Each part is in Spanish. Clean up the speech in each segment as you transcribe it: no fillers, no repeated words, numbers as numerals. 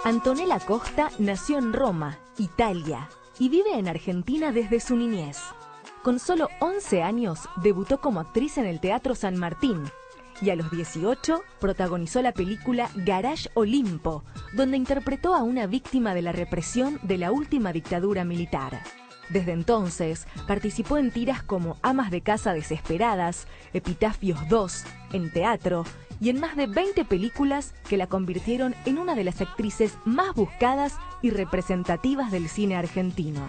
Antonella Costa nació en Roma, Italia, y vive en Argentina desde su niñez. Con solo 11 años debutó como actriz en el Teatro San Martín y a los 18 protagonizó la película Garage Olimpo, donde interpretó a una víctima de la represión de la última dictadura militar. Desde entonces participó en tiras como Amas de Casa Desesperadas, Epitafios II, en teatro y en más de 20 películas que la convirtieron en una de las actrices más buscadas y representativas del cine argentino.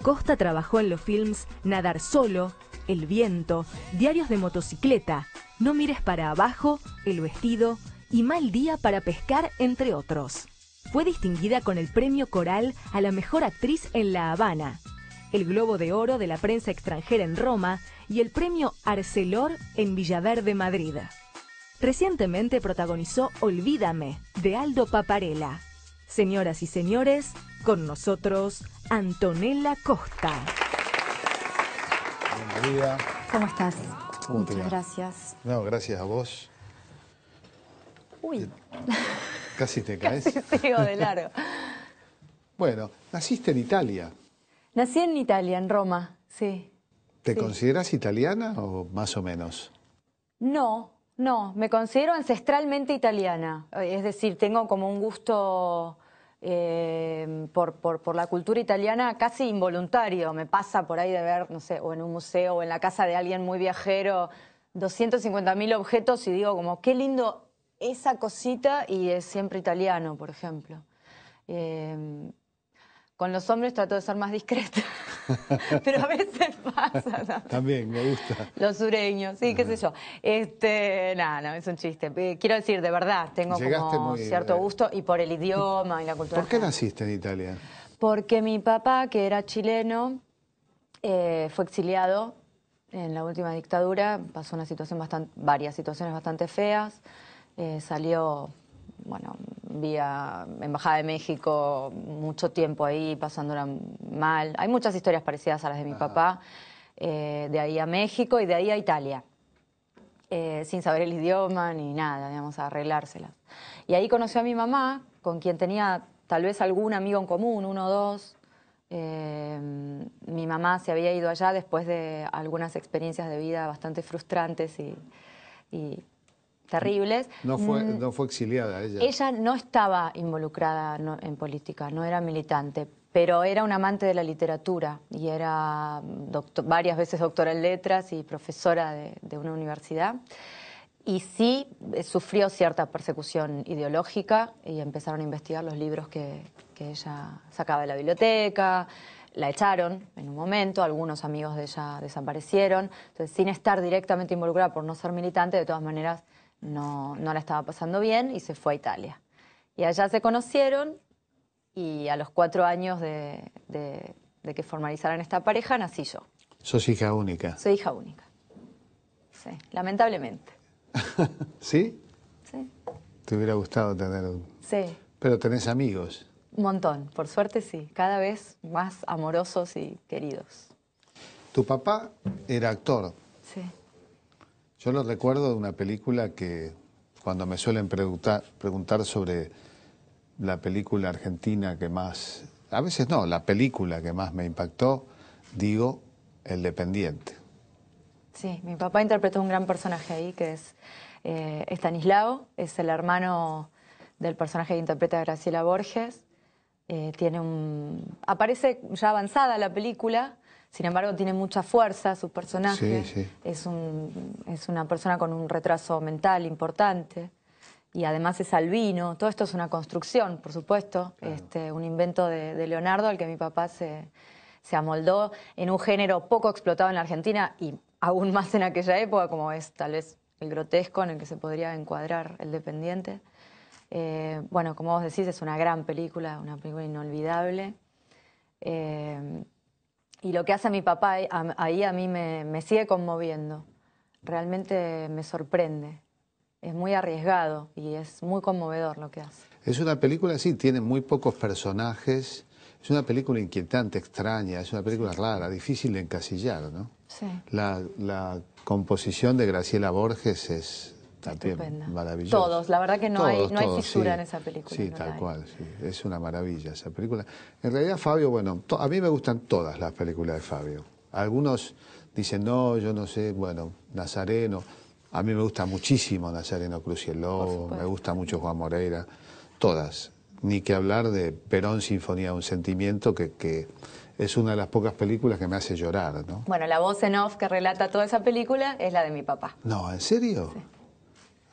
Costa trabajó en los films Nadar Solo, El Viento, Diarios de Motocicleta, No Mires para Abajo, El Vestido y Mal Día para Pescar, entre otros. Fue distinguida con el Premio Coral a la Mejor Actriz en La Habana, el Globo de Oro de la Prensa Extranjera en Roma y el Premio Arcelor en Villaverde, Madrid. Recientemente protagonizó Olvídame, de Aldo Paparella. Señoras y señores, con nosotros, Antonella Costa. Bienvenida. ¿Cómo estás? ¿Cómo te va? Muchas gracias. No, gracias a vos. Uy. Casi te caes. Sigo de largo. Bueno, naciste en Italia. Nací en Italia, en Roma, sí. ¿Te Sí. consideras italiana o más o menos? No, me considero ancestralmente italiana. Es decir, tengo como un gusto por la cultura italiana casi involuntario. Me pasa por ahí de ver, no sé, o en un museo o en la casa de alguien muy viajero, 250.000 objetos y digo como, qué lindo esa cosita y es siempre italiano, por ejemplo. Con los hombres trato de ser más discreta, pero a veces pasa, ¿no? También, me gusta. Los sureños, sí, qué sé yo. No, es un chiste. Quiero decir, de verdad, tengo Llegaste como muy, cierto gusto y por el idioma y la cultura. ¿Por qué naciste en Italia? Porque mi papá, que era chileno, fue exiliado en la última dictadura, pasó varias situaciones bastante feas, salió, bueno, vía Embajada de México, mucho tiempo ahí, pasándola mal. Hay muchas historias parecidas a las de mi papá, de ahí a México y de ahí a Italia, sin saber el idioma ni nada, digamos, a arreglárselas. Y ahí conoció a mi mamá, con quien tenía tal vez algún amigo en común, uno o dos. Mi mamá se había ido allá después de algunas experiencias de vida bastante frustrantes y terribles. No fue exiliada ella. Ella no estaba involucrada en política, no era militante, pero era una amante de la literatura y era varias veces doctora en letras y profesora de una universidad. Y sí sufrió cierta persecución ideológica y empezaron a investigar los libros que ella sacaba de la biblioteca. La echaron en un momento, algunos amigos de ella desaparecieron. Entonces, sin estar directamente involucrada por no ser militante, de todas maneras no la estaba pasando bien y se fue a Italia. Y allá se conocieron y a los 4 años de que formalizaran esta pareja nací yo. ¿Sos hija única? Soy hija única. Sí, lamentablemente. ¿Sí? Sí. ¿Te hubiera gustado tener un...? Sí. Pero tenés amigos. Un montón, por suerte sí, cada vez más amorosos y queridos. Tu papá era actor. Sí. Yo lo recuerdo de una película que cuando me suelen preguntar sobre la película argentina que más, a veces no, la película que más me impactó, digo, El Dependiente. Sí, mi papá interpretó un gran personaje ahí que es Estanislao, es el hermano del personaje que interpreta Graciela Borges. Aparece ya avanzada la película, sin embargo tiene mucha fuerza su personaje. Sí, sí. Es una persona con un retraso mental importante y además es albino. Todo esto es una construcción, por supuesto, un invento de Leonardo al que mi papá se amoldó en un género poco explotado en la Argentina y aún más en aquella época, como es tal vez el grotesco en el que se podría encuadrar El Dependiente. Bueno, como vos decís, es una gran película, una película inolvidable. Y lo que hace mi papá ahí a mí me sigue conmoviendo. Realmente me sorprende. Es muy arriesgado y es muy conmovedor lo que hace. Es una película, sí, tiene muy pocos personajes. Es una película inquietante, extraña, es una película rara, difícil de encasillar, ¿no? Sí. La composición de Graciela Borges es también estupenda. maravilloso. Todos, la verdad que no hay fisura sí. en esa película. Sí, no tal hay. cual, sí. Es una maravilla esa película. En realidad, Fabio, bueno, a mí me gustan todas las películas de Fabio. Algunos dicen, no, yo no sé, bueno, Nazareno. A mí me gusta muchísimo Nazareno Cruz y el Lobo, me gusta mucho Juan Moreira, todas. Ni que hablar de Perón, Sinfonía de un Sentimiento, que es una de las pocas películas que me hace llorar, ¿no? Bueno, la voz en off que relata toda esa película es la de mi papá. No, ¿en serio? Sí.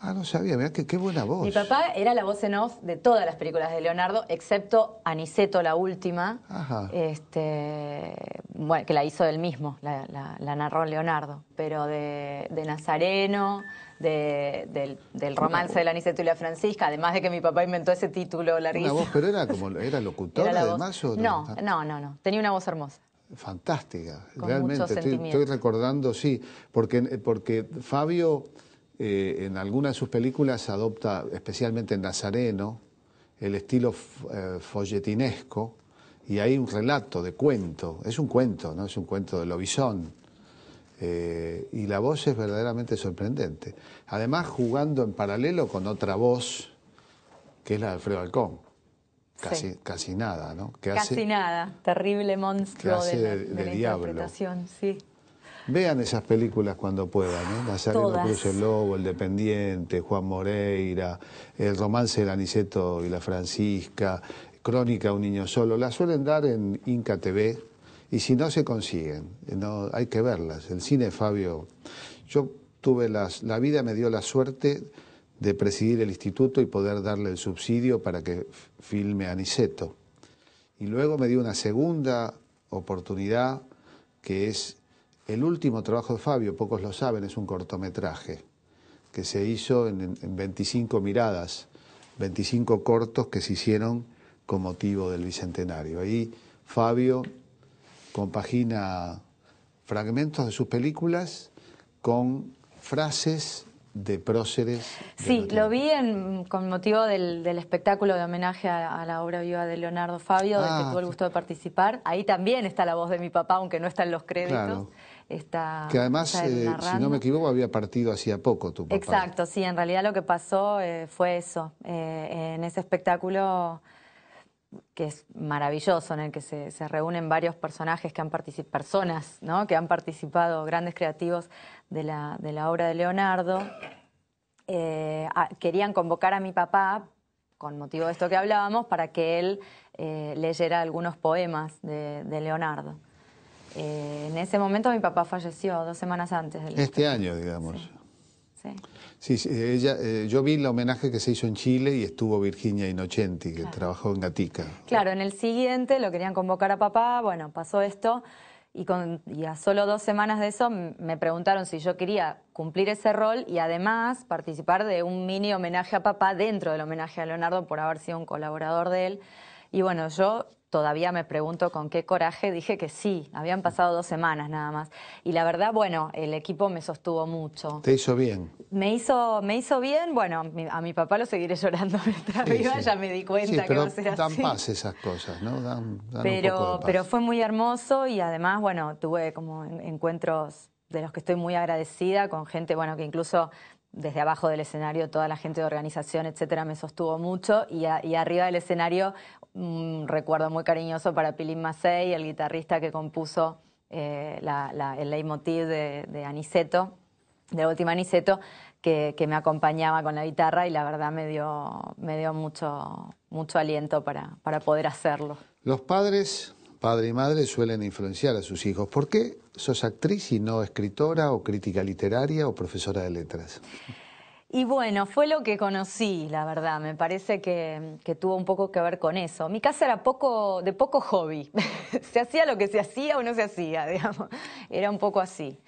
Ah, no sabía, mirá qué buena voz. Mi papá era la voz en off de todas las películas de Leonardo, excepto Aniceto, la última, Ajá. bueno, que la hizo él mismo, la narró Leonardo, pero de Nazareno, del romance de Aniceto y la Francisca, además de que mi papá inventó ese título larguísimo. Una voz, pero era locutora Era la además, voz. ¿o no? No, tenía una voz hermosa. Fantástica, Con realmente. mucho Estoy sentimiento. recordando, sí, porque Fabio en algunas de sus películas adopta, especialmente en Nazareno, el estilo folletinesco, y hay un relato de cuento. Es un cuento, ¿no? Es un cuento de Lobizón. Y la voz es verdaderamente sorprendente. Además, jugando en paralelo con otra voz, que es la de Alfredo Alcón. Sí. Casi nada, ¿no? Casi nada. Terrible monstruo hace de la diablo. interpretación, sí. Vean esas películas cuando puedan, ¿eh? Nazareno Todas. Cruz el Lobo, El Dependiente, Juan Moreira, El romance de Aniceto y la Francisca, Crónica de un niño solo. Las suelen dar en Inca TV y si no se consiguen, no, hay que verlas. El cine, Fabio, yo tuve la vida me dio la suerte de presidir el instituto y poder darle el subsidio para que filme Aniceto. Y luego me dio una segunda oportunidad que es el último trabajo de Fabio, pocos lo saben, es un cortometraje que se hizo en 25 miradas, 25 cortos que se hicieron con motivo del Bicentenario. Ahí Fabio compagina fragmentos de sus películas con frases de próceres. Sí, lo vi con motivo del espectáculo de homenaje a la obra viva de Leonardo Fabio, del que tuve el gusto de participar. Ahí también está la voz de mi papá, aunque no está en los créditos. Claro. Está, que además, está él si no me equivoco, había partido hacía poco tu papá. Exacto, sí, en realidad lo que pasó fue eso. En ese espectáculo, que es maravilloso, en el que se reúnen varios personajes que han participado, personas, ¿no?, que han participado, grandes creativos de la obra de Leonardo. Querían convocar a mi papá, con motivo de esto que hablábamos, para que él leyera algunos poemas de Leonardo. En ese momento mi papá falleció 2 semanas antes del Este año, digamos. Sí. Sí, yo vi el homenaje que se hizo en Chile y estuvo Virginia Innocenti, que trabajó en Gatica. Claro, en el siguiente lo querían convocar a papá, bueno, pasó esto, y a solo 2 semanas de eso me preguntaron si yo quería cumplir ese rol y además participar de un mini homenaje a papá dentro del homenaje a Leonardo por haber sido un colaborador de él. Y bueno, yo todavía me pregunto con qué coraje dije que sí. Habían pasado 2 semanas nada más. Y la verdad, bueno, el equipo me sostuvo mucho. ¿Te hizo bien? Me hizo bien. Bueno, a mi papá lo seguiré llorando mientras viva, ya me di cuenta que va a ser así. Dan paz esas cosas, ¿no? Dan un poco de paz. Pero fue muy hermoso y además, bueno, tuve como encuentros de los que estoy muy agradecida con gente, bueno, que incluso desde abajo del escenario toda la gente de organización, etcétera, me sostuvo mucho y arriba del escenario un recuerdo muy cariñoso para Pilín Macei, el guitarrista que compuso el leitmotiv de Aniceto, de la última Aniceto, que me acompañaba con la guitarra y la verdad me dio mucho aliento para poder hacerlo. Los padres, padre y madre, suelen influenciar a sus hijos. ¿Por qué sos actriz y no escritora o crítica literaria o profesora de letras? Y bueno, fue lo que conocí, la verdad. Me parece que tuvo un poco que ver con eso. Mi casa era de poco hobby. Se hacía lo que se hacía o no se hacía, digamos. Era un poco así.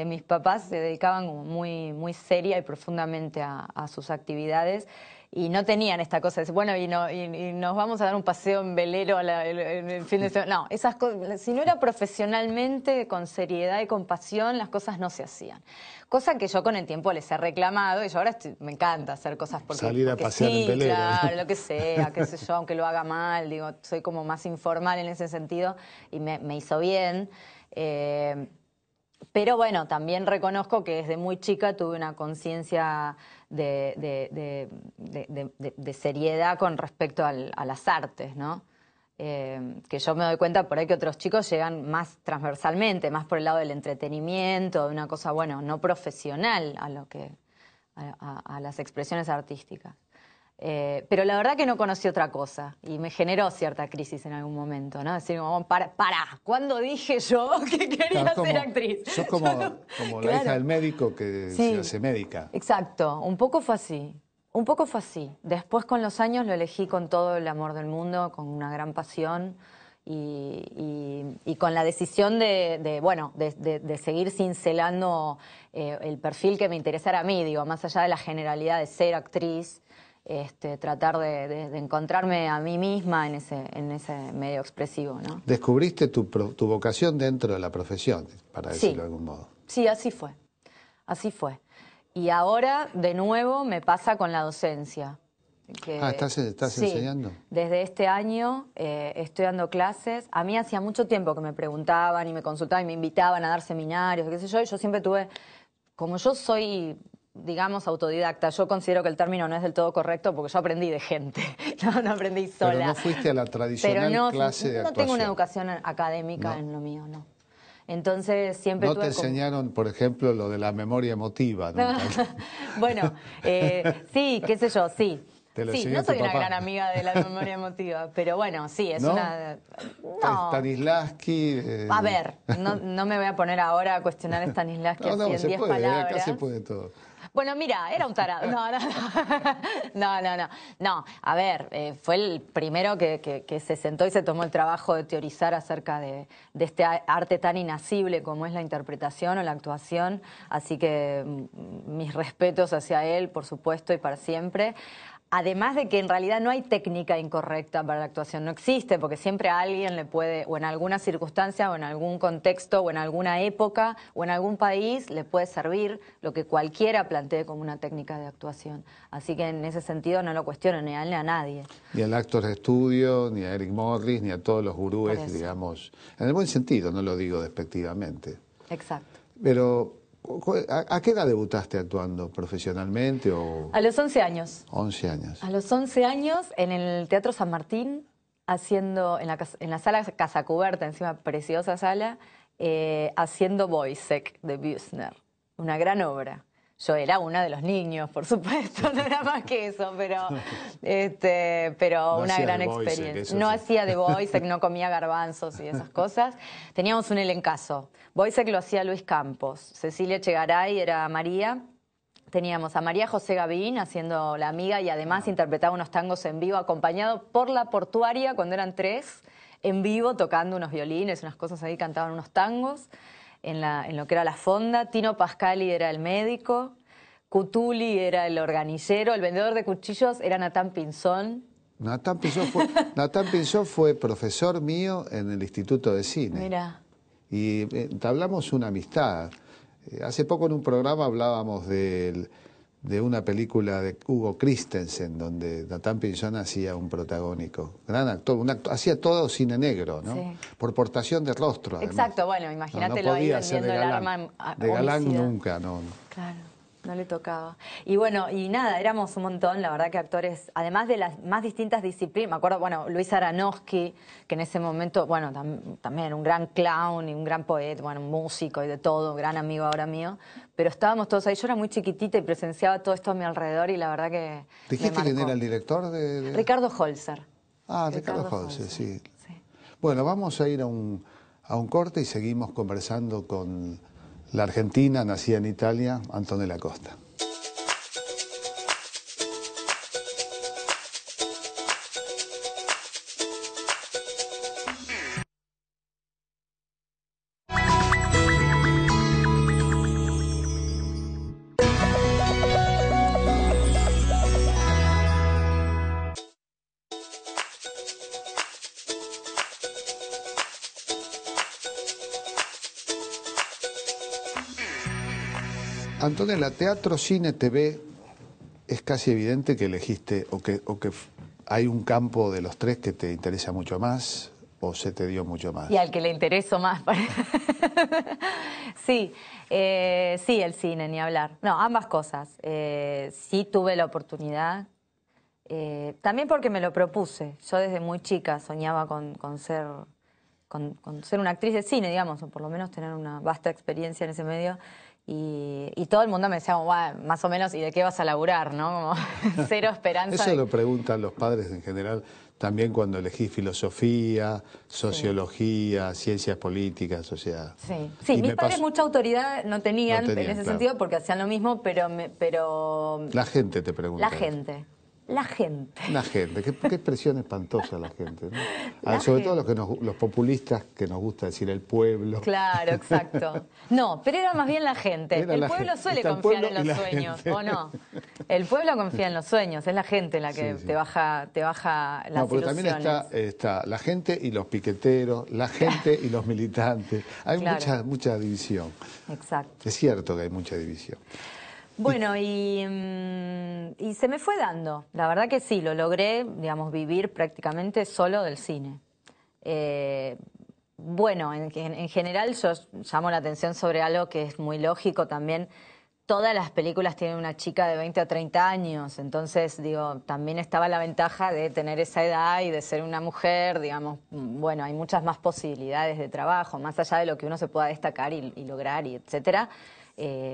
Mis papás se dedicaban como muy seria y profundamente a sus actividades y no tenían esta cosa de decir, bueno, y nos vamos a dar un paseo en velero en el fin de semana. No, esas cosas, si no era profesionalmente, con seriedad y con pasión, las cosas no se hacían. Cosa que yo con el tiempo les he reclamado y yo ahora me encanta hacer cosas porque salir a pasear sí, en velero. Claro, lo que sea, qué sé yo, aunque lo haga mal, digo, soy como más informal en ese sentido y me hizo bien. Pero bueno, también reconozco que desde muy chica tuve una conciencia de seriedad con respecto a las artes, ¿no? Que yo me doy cuenta por ahí que otros chicos llegan más transversalmente, más por el lado del entretenimiento, de una cosa, bueno, no profesional a las expresiones artísticas. Pero la verdad que no conocí otra cosa y me generó cierta crisis en algún momento, ¿no? Decir, como, para, ¿cuándo dije yo que quería ser actriz? Sos como la hija del médico que se hace médica. Exacto, un poco fue así. Un poco fue así. Después con los años lo elegí con todo el amor del mundo, con una gran pasión y con la decisión de seguir cincelando el perfil que me interesara a mí, digo, más allá de la generalidad de ser actriz, tratar de encontrarme a mí misma en ese medio expresivo, ¿no? Descubriste tu vocación dentro de la profesión, para decirlo de algún modo. Sí, así fue. Así fue. Y ahora, de nuevo, me pasa con la docencia. ¿Estás enseñando? Desde este año estoy dando clases. A mí hacía mucho tiempo que me preguntaban y me consultaban y me invitaban a dar seminarios, qué sé yo, y yo siempre tuve, como yo soy, digamos, autodidacta, yo considero que el término no es del todo correcto porque yo aprendí de gente, no aprendí sola. Pero no fuiste a la tradicional clase de actuación. No tengo una educación académica en lo mío, no. Entonces siempre ¿No te enseñaron, por ejemplo, lo de la memoria emotiva? Bueno, sí, qué sé yo, sí. Sí, no soy una gran amiga de la memoria emotiva, pero bueno, sí, es una... No. Stanislavski... A ver, no me voy a poner ahora a cuestionar a Stanislavski así en 10 palabras. Acá se puede todo. Bueno, mira, era un tarado. No, a ver, fue el primero que se sentó y se tomó el trabajo de teorizar acerca de este arte tan inacible como es la interpretación o la actuación. Así que mis respetos hacia él, por supuesto, y para siempre. Además de que en realidad no hay técnica incorrecta para la actuación, no existe, porque siempre a alguien le puede, o en alguna circunstancia, o en algún contexto, o en alguna época, o en algún país, le puede servir lo que cualquiera plantee como una técnica de actuación. Así que en ese sentido no lo cuestiono ni a él ni a nadie. Ni al Actors Studio, ni a Eric Morris, ni a todos los gurúes, digamos, en el buen sentido, no lo digo despectivamente. Exacto. Pero... ¿A qué edad debutaste actuando profesionalmente? A los 11 años. 11 años. A los 11 años en el Teatro San Martín, haciendo en la sala Casa Cubierta, encima preciosa sala, haciendo Woyzeck de Büsner, una gran obra. Yo era una de los niños, por supuesto, no era más que eso, pero no una gran experiencia. No hacía de Woyzeck, no comía garbanzos y esas cosas. Teníamos un elencazo. Woyzeck lo hacía Luis Campos, Cecilia Echegaray era María. Teníamos a María José Gavín haciendo la amiga y además interpretaba unos tangos en vivo, acompañado por la Portuaria cuando eran 3, en vivo, tocando unos violines, unas cosas ahí, cantaban unos tangos. En lo que era la fonda, Tino Pascali era el médico, Cutuli era el organillero, el vendedor de cuchillos era Natán Pinzón. Natán Pinzón fue profesor mío en el Instituto de Cine. Mira. Y entablamos una amistad. Hace poco en un programa hablábamos de una película de Hugo Christensen, donde Natán Pinzón hacía un protagónico. Gran actor, hacía todo cine negro, ¿no? Sí. Por portación de rostro, además. Exacto, bueno, imagínatelo ahí vendiendo el arma. De galán nunca, no. Claro, no le tocaba. Y bueno, y nada, éramos un montón, la verdad que actores, además de las más distintas disciplinas, me acuerdo, bueno, Luis Aranowski, que en ese momento, bueno, también un gran clown y un gran poeta, bueno, un músico y de todo, gran amigo ahora mío, pero estábamos todos ahí, yo era muy chiquitita y presenciaba todo esto a mi alrededor y la verdad que ¿Dijiste quién era el director de...? Ricardo Holzer. Ah, Ricardo Holzer, sí. Bueno, vamos a ir a un corte y seguimos conversando con la argentina, nacida en Italia, Antonella Costa. Antonella, teatro, cine, TV, es casi evidente que elegiste o que hay un campo de los tres que te interesa mucho más. ¿O se te dio mucho más? Y al que le interesó más. Sí, sí, el cine, ni hablar. No, ambas cosas. Sí tuve la oportunidad, también porque me lo propuse. Yo desde muy chica soñaba con ser una actriz de cine, digamos, o por lo menos tener una vasta experiencia en ese medio. Y todo el mundo me decía, bueno, más o menos, ¿y de qué vas a laburar? ¿No? Como cero esperanza. Eso lo preguntan los padres en general, también cuando elegís filosofía, sociología, ciencias políticas, o sea... Sí, sí, mis padres mucha autoridad no tenían en ese sentido porque hacían lo mismo, pero... La gente te pregunta. La gente. La gente. La gente, qué expresión espantosa la gente, ¿no? Sobre todo los populistas que nos gusta decir el pueblo. Claro, exacto. No, pero era más bien la gente. El pueblo suele confiar en los sueños, ¿o no? El pueblo confía en los sueños, es la gente la que te baja las no, pero ilusiones. También está la gente y los piqueteros, la gente y los militantes. Hay mucha división. Exacto. Es cierto que hay mucha división. Bueno, y se me fue dando. La verdad que sí, lo logré, digamos, vivir prácticamente solo del cine. Bueno, en general yo llamo la atención sobre algo que es muy lógico también. Todas las películas tienen una chica de 20 a 30 años, entonces, digo, también estaba la ventaja de tener esa edad y de ser una mujer, digamos, bueno, hay muchas más posibilidades de trabajo, más allá de lo que uno se pueda destacar y lograr, y etcétera.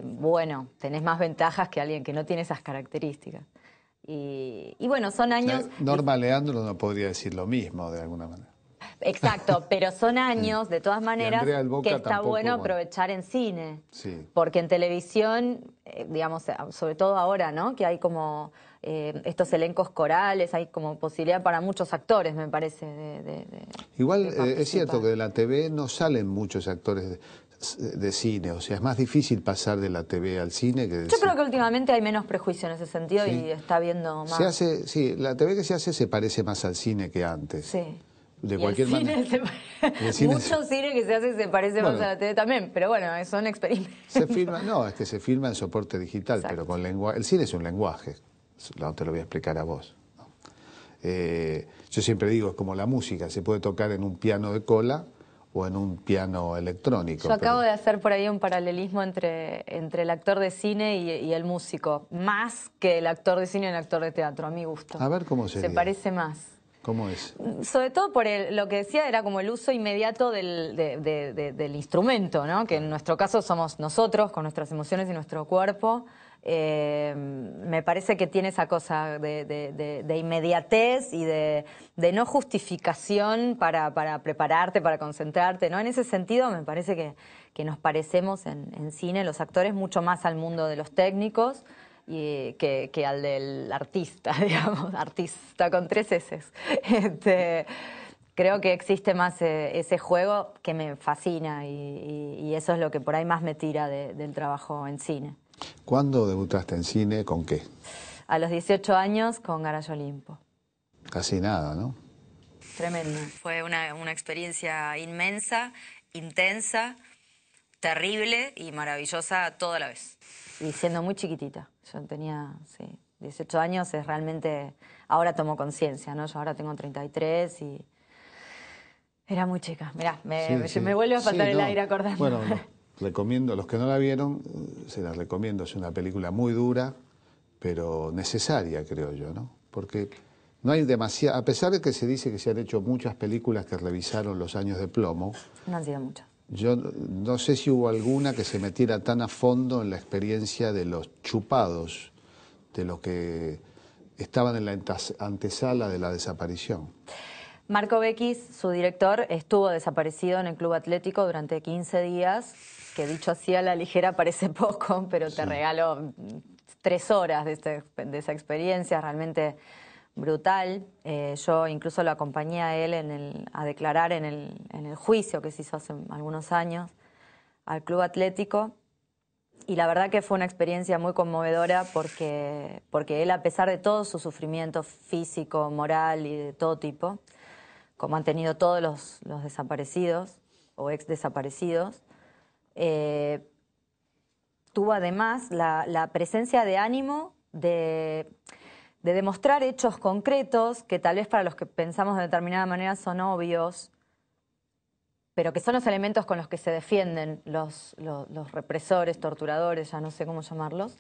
Bueno, tenés más ventajas que alguien que no tiene esas características. Y bueno, son años... Norma Leandro no podría decir lo mismo, de alguna manera. Exacto, pero son años, de todas maneras, que está tampoco, bueno aprovechar en cine. Sí. Porque en televisión, digamos, sobre todo ahora, ¿no? Que hay como estos elencos corales, hay como posibilidad para muchos actores, me parece. Igual es cierto que de la TV no salen muchos actores de cine, o sea, es más difícil pasar de la TV al cine que del Yo creo que últimamente hay menos prejuicio en ese sentido y está habiendo más. Sí, la TV que se hace se parece más al cine que antes. Sí. De cualquier manera. Mucho cine que se hace se parece más a la TV también, pero bueno, son experimentos. Se filma, no, es que se filma en soporte digital, pero con lenguaje. El cine es un lenguaje, no te lo voy a explicar a vos. ¿No? Yo siempre digo, es como la música, se puede tocar en un piano de cola o en un piano electrónico. Yo acabo de hacer por ahí un paralelismo entre el actor de cine y el músico, más que el actor de cine y el actor de teatro, a mi gusto. A ver cómo sería. Se parece más. ¿Cómo es? Sobre todo por lo que decía era como el uso inmediato del instrumento, ¿no? Que en nuestro caso somos nosotros, con nuestras emociones y nuestro cuerpo. Me parece que tiene esa cosa de inmediatez y de no justificación para prepararte, para concentrarte, ¿no? En ese sentido me parece que nos parecemos en cine, los actores, mucho más al mundo de los técnicos que al del artista, digamos, artista con 3 S. Creo que existe más ese juego que me fascina y eso es lo que por ahí más me tira del trabajo en cine. ¿Cuándo debutaste en cine? ¿Con qué? A los 18 años con Garage Olimpo. Casi nada, ¿no? Tremendo. Fue una experiencia inmensa, intensa, terrible y maravillosa toda la vez. Y siendo muy chiquitita. Yo tenía, 18 años, es realmente... Ahora tomo conciencia, ¿no? Yo ahora tengo 33 y... Era muy chica. Mirá, me vuelve a faltar el aire acordando. Bueno, recomiendo, los que no la vieron, se las recomiendo. Es una película muy dura, pero necesaria, creo yo, ¿no? Porque no hay demasiada... A pesar de que se dice que se han hecho muchas películas que revisaron los años de plomo... No han sido muchas. Yo no sé si hubo alguna que se metiera tan a fondo en la experiencia de los chupados, de los que estaban en la antesala de la desaparición. Marco Beckis, su director, estuvo desaparecido en el Club Atlético durante 15 días, que dicho así a la ligera parece poco, pero te regalo 3 horas de esa experiencia realmente brutal. Yo incluso lo acompañé a él a declarar en el juicio que se hizo hace algunos años al Club Atlético. Y la verdad que fue una experiencia muy conmovedora porque él, a pesar de todo su sufrimiento físico, moral y de todo tipo, como han tenido todos los desaparecidos o ex desaparecidos, tuvo además la presencia de ánimo de demostrar hechos concretos que tal vez para los que pensamos de determinada manera son obvios, pero que son los elementos con los que se defienden los represores, torturadores, ya no sé cómo llamarlos,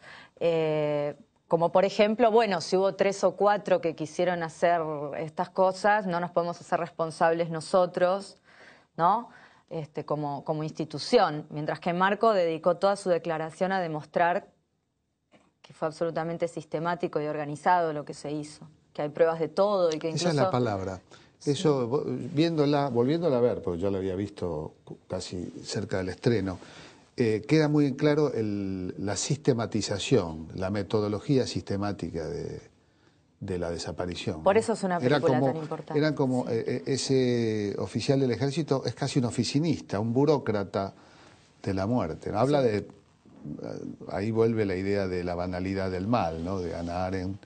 como por ejemplo, bueno, si hubo 3 o 4 que quisieron hacer estas cosas, no nos podemos hacer responsables nosotros, ¿no? Como institución, mientras que Marco dedicó toda su declaración a demostrar que fue absolutamente sistemático y organizado lo que se hizo, que hay pruebas de todo y que incluso... Esa es la palabra. Sí. Eso, volviéndola a ver, porque yo la había visto casi cerca del estreno, queda muy claro la sistematización, la metodología sistemática de la desaparición. Por eso es una película tan importante. Era como sí. Ese oficial del ejército es casi un oficinista, un burócrata de la muerte, ¿no? Habla de... Ahí vuelve la idea de la banalidad del mal, ¿no? De Hannah Arendt,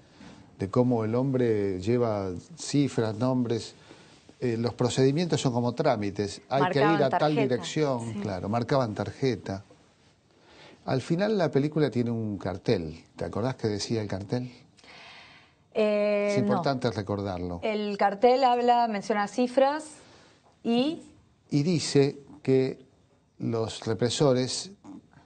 de cómo el hombre lleva cifras, nombres... los procedimientos son como trámites, hay que ir a tal dirección, sí. Claro, marcaban tarjeta. Al final la película tiene un cartel, ¿te acordás que decía el cartel? Es importante recordarlo. El cartel menciona cifras y... Y dice que los represores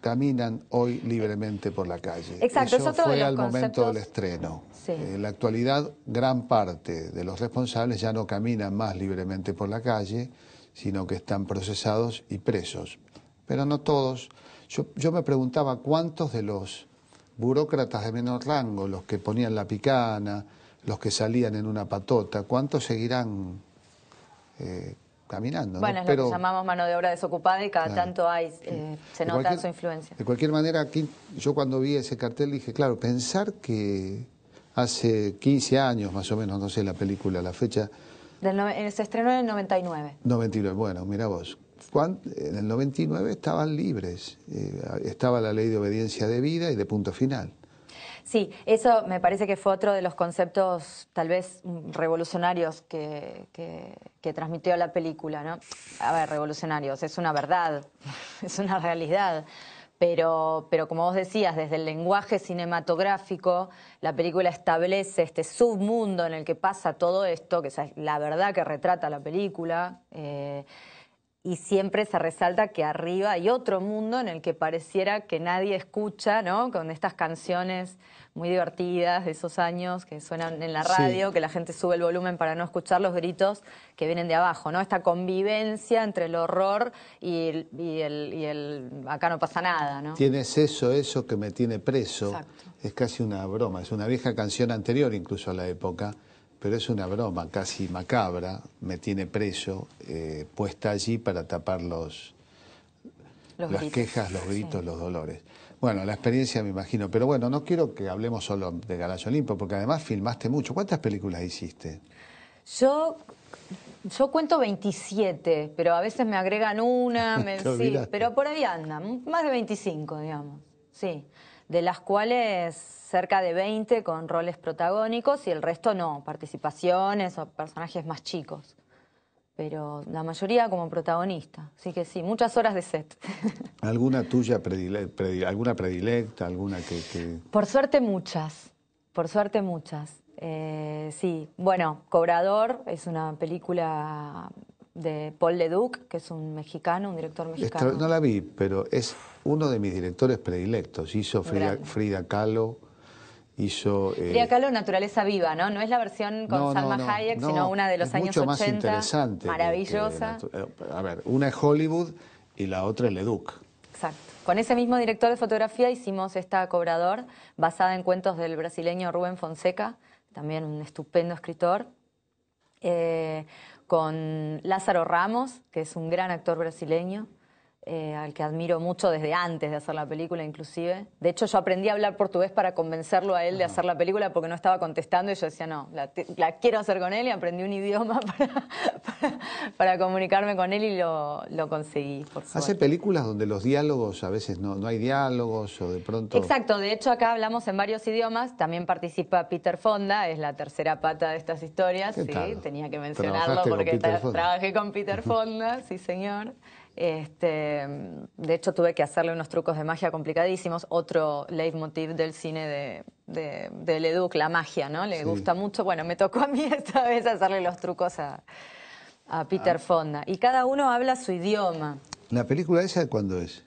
caminan hoy libremente por la calle. Exacto, eso es otro fue de los al conceptos... momento del estreno. Sí. En la actualidad, gran parte de los responsables ya no caminan más libremente por la calle, sino que están procesados y presos. Pero no todos. Yo me preguntaba cuántos de los burócratas de menor rango, los que ponían la picana, los que salían en una patota, cuántos seguirán caminando. Bueno, ¿no? Es lo que llamamos mano de obra desocupada y cada tanto hay, se nota su influencia. De cualquier manera, aquí, yo cuando vi ese cartel dije, claro, pensar que hace 15 años más o menos, no sé la película, la fecha... Se estrenó en el 99. 99, bueno, mira vos. En el 99 estaban libres, estaba la ley de obediencia debida y de punto final. Sí, eso me parece que fue otro de los conceptos tal vez revolucionarios que transmitió la película, ¿no? A ver, revolucionarios, es una verdad, es una realidad, pero como vos decías, desde el lenguaje cinematográfico, la película establece este submundo en el que pasa todo esto, que es la verdad que retrata la película, y siempre se resalta que arriba hay otro mundo en el que pareciera que nadie escucha, ¿no? Con estas canciones muy divertidas de esos años que suenan en la radio, sí. Que la gente sube el volumen para no escuchar los gritos que vienen de abajo, ¿no? Esta convivencia entre el horror y el acá no pasa nada, ¿no? Tienes eso que me tiene preso. Exacto. Es casi una broma, es una vieja canción anterior incluso a la época, pero es una broma casi macabra, me tiene preso, puesta allí para tapar las gritos. Quejas, los gritos, sí. Los dolores. Bueno, la experiencia me imagino, pero bueno, no quiero que hablemos solo de Galayo Olimpo, porque además filmaste mucho. ¿Cuántas películas hiciste? Yo cuento 27, pero a veces me agregan una, sí, pero por ahí andan, más de 25, digamos, sí, de las cuales cerca de 20 con roles protagónicos y el resto no, participaciones o personajes más chicos. Pero la mayoría como protagonista, así que sí, muchas horas de set. ¿Alguna tuya alguna predilecta, alguna que...? Por suerte muchas, sí, bueno, Cobrador es una película de Paul Leduc, que es un mexicano, un director mexicano. No la vi, pero es uno de mis directores predilectos, hizo Frida Kahlo. Frida Kahlo, Naturaleza Viva, ¿no? No es la versión con Salma Hayek, sino una de los años 80. Mucho más interesante. Maravillosa. A ver, una es Hollywood y la otra es Leduc. Exacto. Con ese mismo director de fotografía hicimos esta Cobrador, basada en cuentos del brasileño Rubén Fonseca, también un estupendo escritor, con Lázaro Ramos, que es un gran actor brasileño, al que admiro mucho desde antes de hacer la película inclusive. De hecho, yo aprendí a hablar portugués para convencerlo a él de hacer la película porque no estaba contestando y yo decía, no, la quiero hacer con él, y aprendí un idioma para comunicarme con él y lo conseguí, por suerte. ¿Hace películas donde los diálogos a veces no hay diálogos o de pronto...? Exacto, de hecho acá hablamos en varios idiomas, también participa Peter Fonda, es la tercera pata de estas historias, sí, tenía que mencionarlo porque trabajé con Peter Fonda, sí señor. De hecho tuve que hacerle unos trucos de magia complicadísimos, otro leitmotiv del cine de Leduc, la magia, ¿no? Le gusta mucho, bueno, me tocó a mí esta vez hacerle los trucos a Peter Fonda. Y cada uno habla su idioma. ¿La película esa de cuándo es?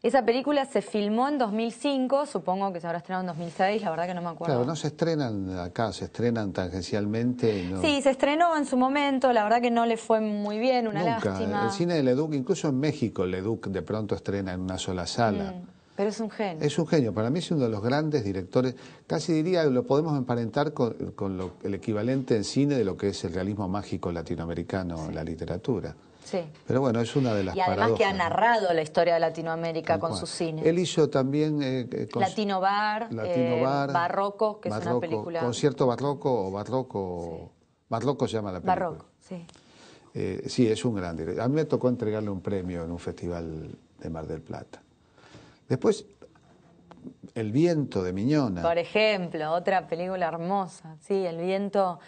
Esa película se filmó en 2005, supongo que se habrá estrenado en 2006, la verdad que no me acuerdo. Claro, no se estrenan acá, se estrenan tangencialmente. No. Sí, se estrenó en su momento, la verdad que no le fue muy bien, una Nunca. lástima. El cine de Leduc, incluso en México, Leduc de pronto estrena en una sola sala. Pero es un genio. Es un genio, para mí es uno de los grandes directores, casi diría que lo podemos emparentar con el equivalente en cine de lo que es el realismo mágico latinoamericano en la literatura. Sí. Pero bueno, es una de las Y además paradojas, que ha ¿no? narrado la historia de Latinoamérica Tal con cual. su cine. Él hizo también Latino Bar, Barroco, que es una película... Concierto barroco o barroco... Barroco se llama la película. Barroco, sí. Sí, es un gran director. A mí me tocó entregarle un premio en un festival de Mar del Plata. Después, El viento de Miñona. Por ejemplo, otra película hermosa. Sí, El viento...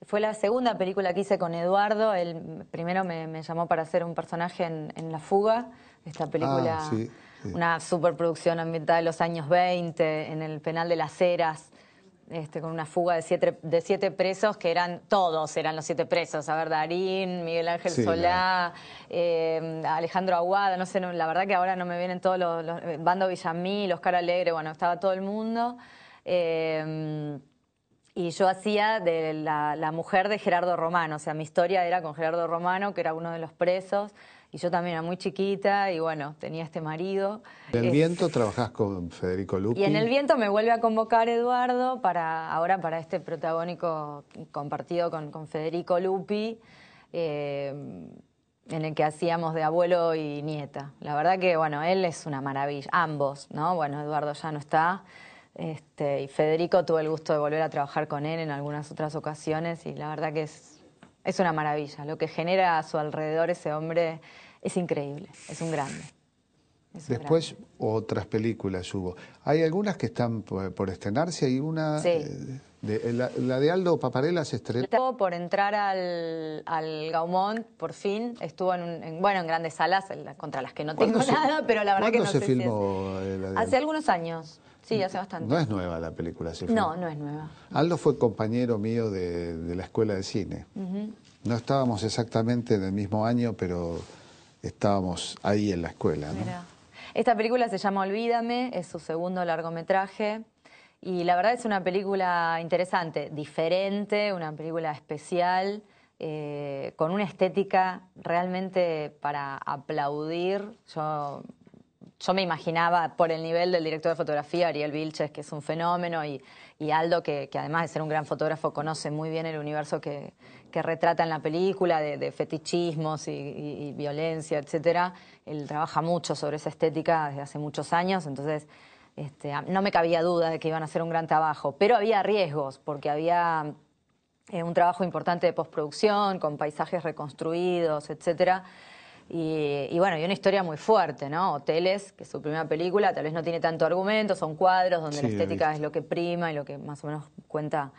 Fue la segunda película que hice con Eduardo. Él primero me llamó para hacer un personaje en La Fuga, esta película, sí. una superproducción ambientada en los años 20, en el penal de Las Heras, con una fuga de siete presos, que todos eran los 7 presos. A ver, Darín, Miguel Ángel Solá, Alejandro Aguada, no sé, la verdad que ahora no me vienen todos los Bando Villamil, Oscar Alegre, bueno, estaba todo el mundo. Y yo hacía de la mujer de Gerardo Romano, o sea, mi historia era con Gerardo Romano, que era uno de los presos, y yo también era muy chiquita, y bueno, tenía este marido. En El viento trabajás con Federico Lupi. Y en El viento me vuelve a convocar Eduardo ahora para este protagónico compartido con Federico Lupi, en el que hacíamos de abuelo y nieta. La verdad que, bueno, él es una maravilla, ambos, ¿no? Bueno, Eduardo ya no está. Y Federico tuve el gusto de volver a trabajar con él en algunas otras ocasiones y la verdad que es una maravilla. Lo que genera a su alrededor ese hombre es increíble, es un grande. Después otras películas hubo. Hay algunas que están por estrenarse, hay una... Sí. La de Aldo Paparella se estrenó. Estuvo por entrar al Gaumont, por fin, estuvo en grandes salas, contra las que no tengo nada, pero la verdad que no sé si es... ¿Cuándo se filmó? Hace algunos años. Sí, hace bastante. No es nueva la película, ¿sí? No, no es nueva. Aldo fue compañero mío de la escuela de cine. No estábamos exactamente en el mismo año, pero estábamos ahí en la escuela, ¿no? Mirá. Esta película se llama Olvídame, es su segundo largometraje. Y la verdad es una película interesante, diferente, una película especial, con una estética realmente para aplaudir. Yo me imaginaba, por el nivel del director de fotografía, Ariel Vilches, que es un fenómeno, y Aldo, que además de ser un gran fotógrafo, conoce muy bien el universo que retrata en la película, de fetichismos y violencia, etcétera. Él trabaja mucho sobre esa estética desde hace muchos años, entonces no me cabía duda de que iban a hacer un gran trabajo, pero había riesgos, porque había un trabajo importante de postproducción, con paisajes reconstruidos, etcétera. Y bueno, y una historia muy fuerte, ¿no? Hoteles, que es su primera película, tal vez no tiene tanto argumento, son cuadros donde la estética es lo que prima y lo que más o menos cuenta,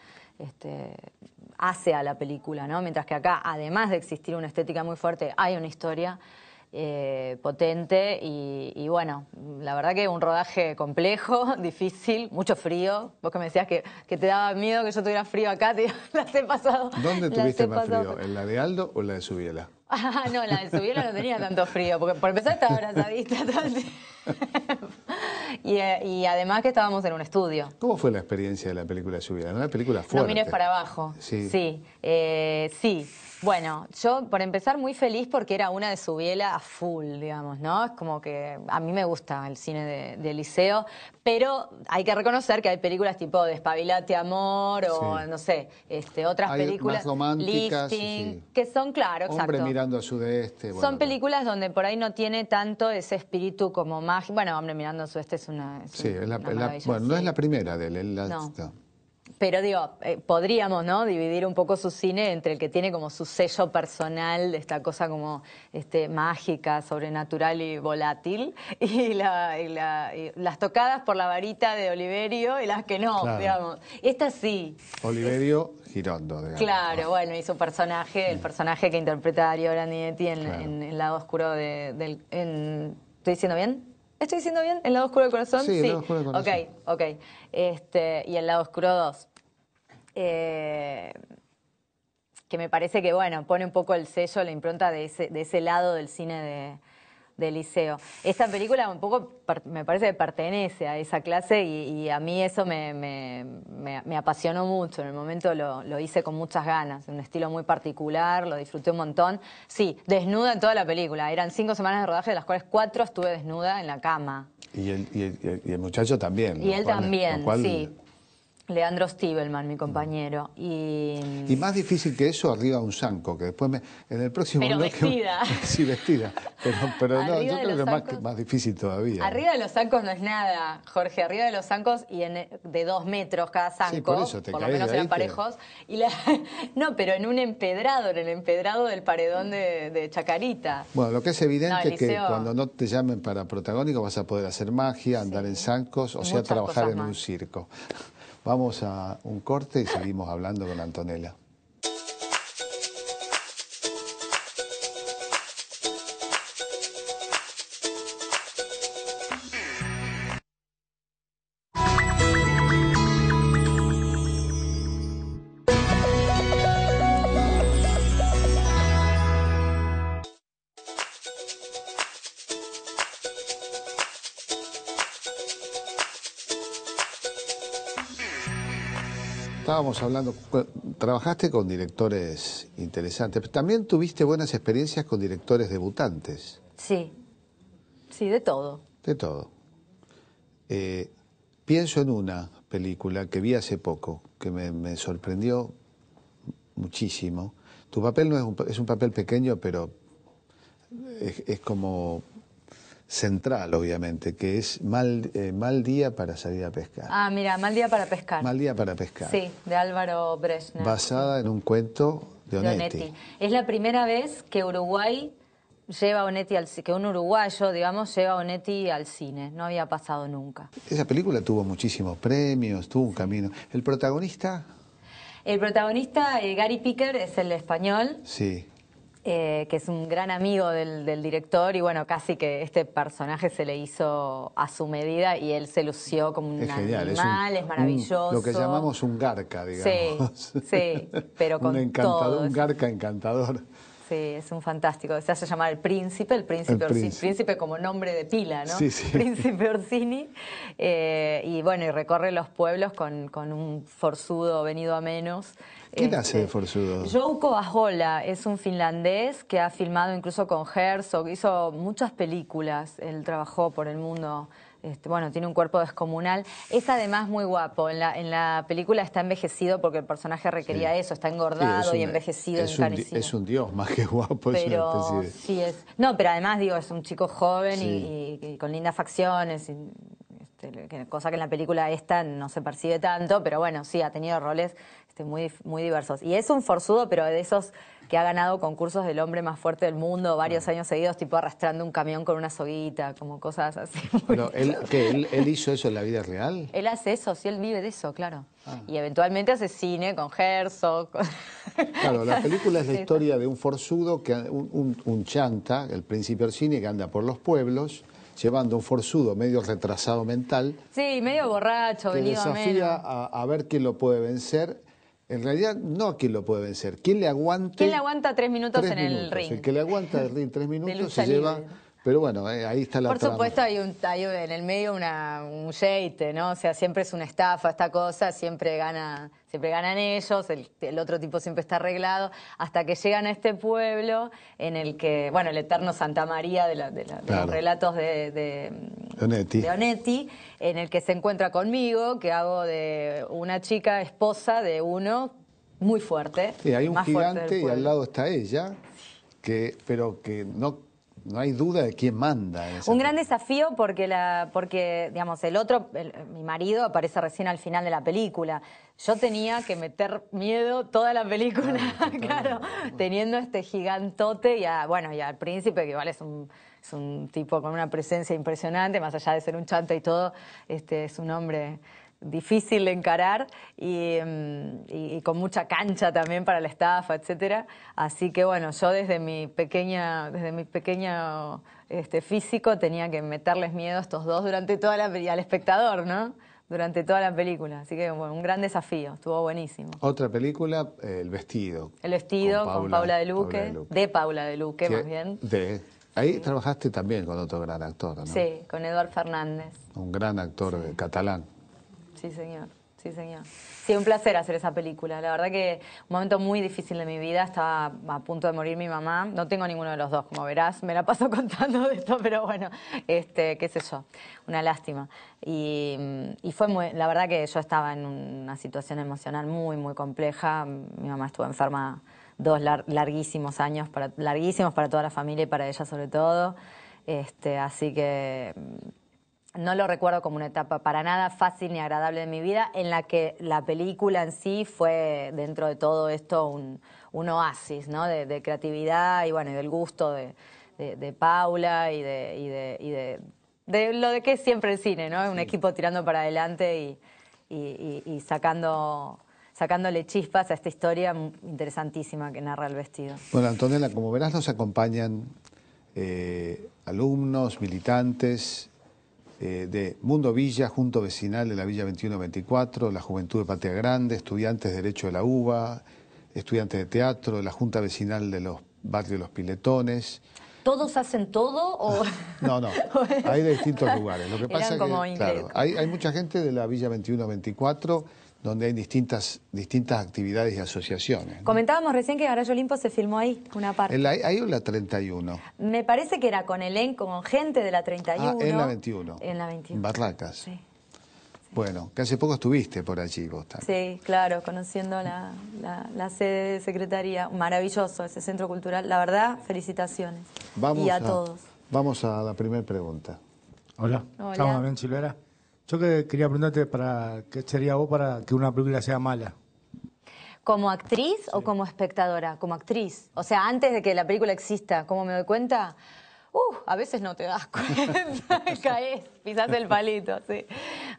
hace a la película, ¿no? Mientras que acá, además de existir una estética muy fuerte, hay una historia potente y bueno, la verdad que un rodaje complejo, difícil, mucho frío. Vos que me decías que te daba miedo que yo tuviera frío acá, las he pasado. ¿Dónde tuviste más frío? ¿En la de Aldo o en la de Subiela? Ah, no, la de Subiela no tenía tanto frío, porque por empezar estaba abrazadita todo el tiempo. Y además que estábamos en un estudio. ¿Cómo fue la experiencia de la película Subiela? Una película fuerte. No mires para abajo. Sí. Sí. Bueno, yo por empezar muy feliz porque era una de Subiela a full, digamos, ¿no? Es como que a mí me gusta el cine de Liceo, pero hay que reconocer que hay películas tipo Despabilate Amor o, no sé, otras hay películas, más románticas, Lifting, que son, claro, exacto. Hombre mirando al sudeste. Son películas donde por ahí no tiene tanto ese espíritu como mágico. Bueno, Hombre mirando al sudeste es una bueno, no es la primera de él. No. Pero digo, podríamos, ¿no?, dividir un poco su cine entre el que tiene como su sello personal de esta cosa como mágica, sobrenatural y volátil, y las tocadas por la varita de Oliverio y las que no, digamos. Esta sí. Oliverio Girondo, digamos. Claro, bueno, y su personaje, el personaje que interpreta Dario Grandinetti en El lado oscuro ¿estoy diciendo bien? ¿Estoy diciendo bien? ¿El lado oscuro del corazón? Sí, El lado oscuro del corazón. Ok. Y El lado oscuro 2. que me parece que, bueno, pone un poco el sello, la impronta de ese lado del cine de Liceo. Esta película un poco me parece que pertenece a esa clase y a mí eso me apasionó mucho. En el momento lo hice con muchas ganas, un estilo muy particular, lo disfruté un montón. Sí, desnuda en toda la película. Eran 5 semanas de rodaje, de las cuales 4 estuve desnuda en la cama. Y el muchacho también. Y él también, cual... sí. Leandro Stiebelman, mi compañero. Y más difícil que eso, arriba un zanco, que después en el próximo pero bloque... vestida. Sí, vestida. Pero no, yo creo que zancos, más difícil todavía. Arriba de los zancos no es nada, Jorge. Arriba de los zancos y de 2 metros cada zanco. Sí, por eso te por lo caes menos de ahí, eran parejos. No, pero en un empedrado, en el empedrado del paredón de Chacarita. Bueno, lo que es evidente es que Liceo... cuando no te llamen para protagónico vas a poder hacer magia, andar en zancos, o sea, trabajar en un circo. Vamos a un corte y seguimos hablando con Antonella. Estábamos hablando, trabajaste con directores interesantes, pero también tuviste buenas experiencias con directores debutantes. Sí, sí, de todo. De todo. Pienso en una película que vi hace poco, que me sorprendió muchísimo. Tu papel no es un papel pequeño, pero es como central, obviamente, que es Mal día para salir a pescar. Ah, mira, Mal día para pescar. Mal día para pescar. Sí, de Álvaro Brechner. Basada en un cuento de Onetti. Es la primera vez que Uruguay lleva a Onetti que un uruguayo, digamos, lleva a Onetti al cine. No había pasado nunca. Esa película tuvo muchísimos premios, tuvo un camino. ¿El protagonista? El protagonista, Gary Picker, es el español. Sí. Que es un gran amigo del director y bueno, casi que este personaje se le hizo a su medida y él se lució como un animal, es maravilloso. Lo que llamamos un garca, digamos. Sí, pero con todo. Un garca encantador. Sí, es un fantástico. Se hace llamar el príncipe Orsini. Príncipe como nombre de pila, ¿no? Sí, sí. Príncipe Orsini. Y bueno, y recorre los pueblos con un forzudo venido a menos. ¿Quién hace de forzudo? Jouko Ahola es un finlandés que ha filmado incluso con Herzog, hizo muchas películas, él trabajó por el mundo, bueno, tiene un cuerpo descomunal. Es además muy guapo, en la película está envejecido porque el personaje requería eso, está engordado y envejecido, encarecido. Es un dios más que guapo, pero, es una especie de... Sí es. No, pero además digo, es un chico joven y con lindas facciones, cosa que en la película esta no se percibe tanto, pero bueno, sí, ha tenido roles muy, muy diversos. Y es un forzudo, pero de esos que ha ganado concursos del hombre más fuerte del mundo varios años seguidos, tipo arrastrando un camión con una soguita, como cosas así. Pero ¿él hizo eso en la vida real? Él hace eso, sí, él vive de eso, claro. Y eventualmente hace cine con Herzog. Claro, la película es la historia de un forzudo, un chanta, el príncipe Orsini, que anda por los pueblos llevando un forzudo medio retrasado mental. Sí, medio borracho, venido a menos. Que desafía a ver quién lo puede vencer. En realidad, no a quién lo puede vencer. ¿Quién le aguanta? ¿Quién le aguanta 3 minutos en el ring? El que le aguanta el ring 3 minutos se lleva... Pero bueno, ahí está la trama. Por supuesto hay en el medio un yeite, ¿no? O sea, siempre es una estafa esta cosa, siempre ganan ellos, el otro tipo siempre está arreglado, hasta que llegan a este pueblo en el que, bueno, el eterno Santa María de los relatos de Onetti, en el que se encuentra conmigo, que hago de una chica esposa de uno muy fuerte. Sí, hay un gigante y al lado está ella, pero que no hay duda de quién manda. Un gran desafío porque digamos, mi marido aparece recién al final de la película. Yo tenía que meter miedo toda la película, claro, teniendo este gigantote y al príncipe, que igual es un tipo con una presencia impresionante, más allá de ser un chanta y todo, es un hombre difícil de encarar y con mucha cancha también para la estafa, etcétera. Así que bueno, yo desde mi pequeño físico tenía que meterles miedo a estos dos durante toda la película, al espectador, ¿no? durante toda la película. Así que bueno, un gran desafío, estuvo buenísimo. Otra película, El vestido. El vestido con Paula de Luque, de Paula de Luque más bien. Ahí trabajaste también con otro gran actor, ¿no? Sí, con Eduard Fernández. Un gran actor catalán. Sí, señor. Sí, señor. Sí, un placer hacer esa película. La verdad que un momento muy difícil de mi vida. Estaba a punto de morir mi mamá. No tengo ninguno de los dos, como verás. Me la paso contando de esto, pero bueno, qué sé yo. Una lástima. Y fue muy... La verdad que yo estaba en una situación emocional muy, muy compleja. Mi mamá estuvo enferma 2 larguísimos años, larguísimos para toda la familia y para ella sobre todo. Así que... No lo recuerdo como una etapa para nada fácil ni agradable de mi vida, en la que la película en sí fue, dentro de todo esto, un oasis, ¿no? De creatividad y bueno, y del gusto de Paula y de lo de que es siempre el cine, ¿no? Sí. Un equipo tirando para adelante y sacándole chispas a esta historia interesantísima que narra El vestido. Bueno, Antonella, como verás, nos acompañan alumnos, militantes de Mundo Villa, Junto Vecinal de la Villa 2124, la Juventud de Patria Grande, estudiantes de Derecho de la UBA, estudiantes de teatro, de la Junta Vecinal de los barrios Los Piletones. ¿Todos hacen todo? O... No, hay de distintos lugares. Lo que pasa es que, claro, hay mucha gente de la Villa 2124 donde hay distintas actividades y asociaciones, ¿no? Comentábamos recién que Garayo Olimpo se filmó ahí, una parte. ¿Ahí o en la 31? Me parece que era con elenco, con gente de la 31. En la 21. En la 21. En Barracas. Sí. Bueno, que hace poco estuviste por allí vos también. Sí, claro, conociendo la sede de Secretaría. Maravilloso ese centro cultural. La verdad, felicitaciones. Y a todos. Vamos a la primera pregunta. Hola. ¿Estamos bien, Silvera? Yo quería preguntarte qué sería vos para que una película sea mala. ¿Como actriz o como espectadora? Como actriz. O sea, antes de que la película exista, ¿cómo me doy cuenta? A veces no te das cuenta, caes, pisás el palito, sí.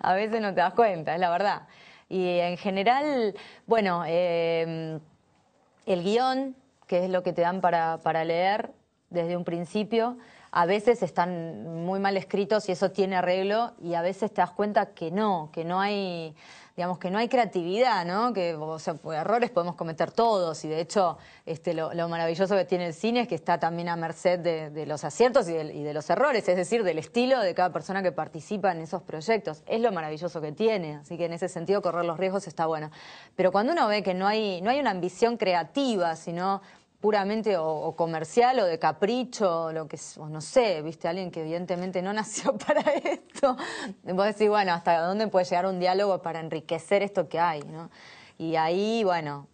A veces no te das cuenta, es la verdad. Y en general, bueno, el guión, que es lo que te dan para leer desde un principio, a veces están muy mal escritos y eso tiene arreglo, y a veces te das cuenta que no hay, digamos, que no hay creatividad, ¿no? Que, o sea, errores podemos cometer todos, y de hecho lo maravilloso que tiene el cine es que está también a merced de los aciertos y de los errores, es decir, del estilo de cada persona que participa en esos proyectos. Es lo maravilloso que tiene, así que en ese sentido correr los riesgos está bueno. Pero cuando uno ve que no hay una ambición creativa, sino puramente o comercial o de capricho, lo que o no sé, viste, alguien que evidentemente no nació para esto, vos decís, bueno, ¿hasta dónde puede llegar un diálogo para enriquecer esto que hay, ¿no? Y ahí, bueno,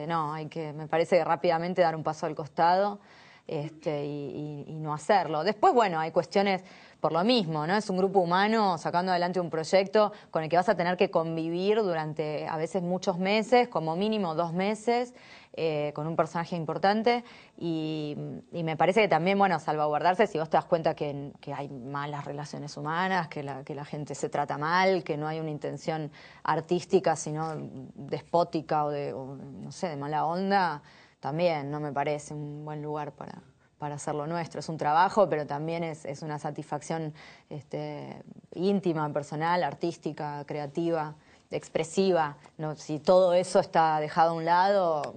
no, me parece que rápidamente dar un paso al costado y no hacerlo. Después, bueno, hay cuestiones por lo mismo, ¿no? Es un grupo humano sacando adelante un proyecto con el que vas a tener que convivir durante a veces muchos meses, como mínimo 2 meses, con un personaje importante, y me parece que también, bueno, salvaguardarse si vos te das cuenta que hay malas relaciones humanas, que la gente se trata mal, que no hay una intención artística, sino despótica o no sé, de mala onda, también no me parece un buen lugar para hacer lo nuestro. Es un trabajo, pero también es una satisfacción íntima, personal, artística, creativa, expresiva. No, si todo eso está dejado a un lado,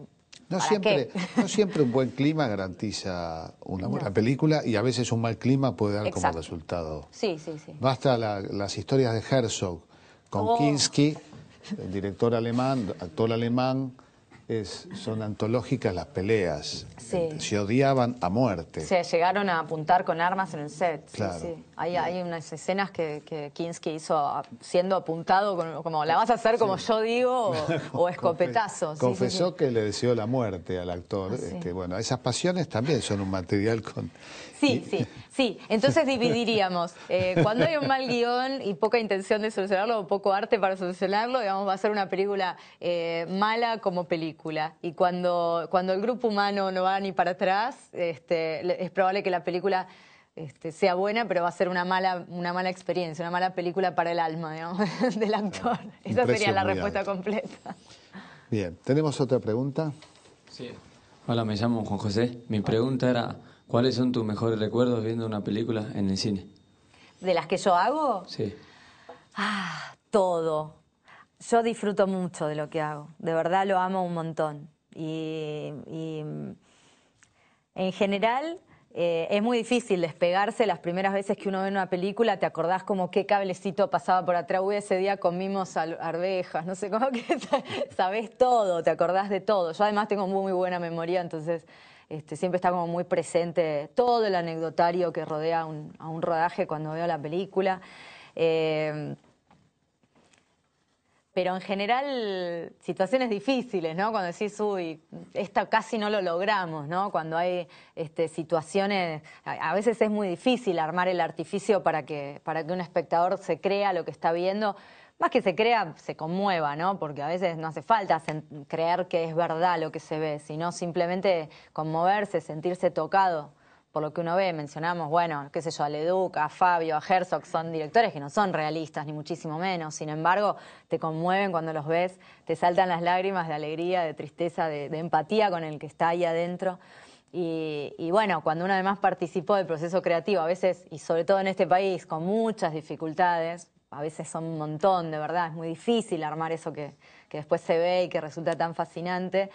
no siempre un buen clima garantiza una buena película, y a veces un mal clima puede dar como resultado. Sí. Basta las historias de Herzog con Kinski, el director alemán, actor alemán. Son antológicas las peleas. Sí. Se odiaban a muerte. Se llegaron a apuntar con armas en el set. Claro. Sí. Hay unas escenas que Kinski hizo siendo apuntado, como la vas a hacer como yo digo, o escopetazo. Confesó que le deseó la muerte al actor. Bueno, esas pasiones también son un material con... Sí. Entonces dividiríamos. Cuando hay un mal guión y poca intención de solucionarlo, o poco arte para solucionarlo, digamos, va a ser una película mala como película. Y cuando el grupo humano no va ni para atrás, es probable que la película sea buena, pero va a ser una mala experiencia, una mala película para el alma, digamos, del actor. Esa sería la respuesta completa. Bien, ¿tenemos otra pregunta? Sí. Hola, me llamo Juan José. Mi pregunta era, ¿cuáles son tus mejores recuerdos viendo una película en el cine? ¿De las que yo hago? Sí. todo. Yo disfruto mucho de lo que hago, de verdad lo amo un montón. Y en general es muy difícil despegarse. Las primeras veces que uno ve una película te acordás como qué cablecito pasaba por atrás. Uy, ese día comimos arvejas, no sé, como que sabés todo, te acordás de todo. Yo además tengo muy buena memoria, entonces siempre está como muy presente todo el anecdotario que rodea a un rodaje cuando veo la película. Pero en general, situaciones difíciles, ¿no? Cuando decís, uy, esta casi no lo logramos, ¿no? Cuando hay situaciones, a veces es muy difícil armar el artificio para que un espectador se crea lo que está viendo. Más que se crea, se conmueva, ¿no? Porque a veces no hace falta creer que es verdad lo que se ve, sino simplemente conmoverse, sentirse tocado por lo que uno ve. Mencionamos, bueno, qué sé yo, a Leduc, a Fabio, a Herzog, son directores que no son realistas, ni muchísimo menos. Sin embargo, te conmueven cuando los ves, te saltan las lágrimas de alegría, de tristeza, de empatía con el que está ahí adentro. Y bueno, cuando uno además participó del proceso creativo, a veces, y sobre todo en este país, con muchas dificultades, a veces son un montón, de verdad, es muy difícil armar eso que después se ve y que resulta tan fascinante.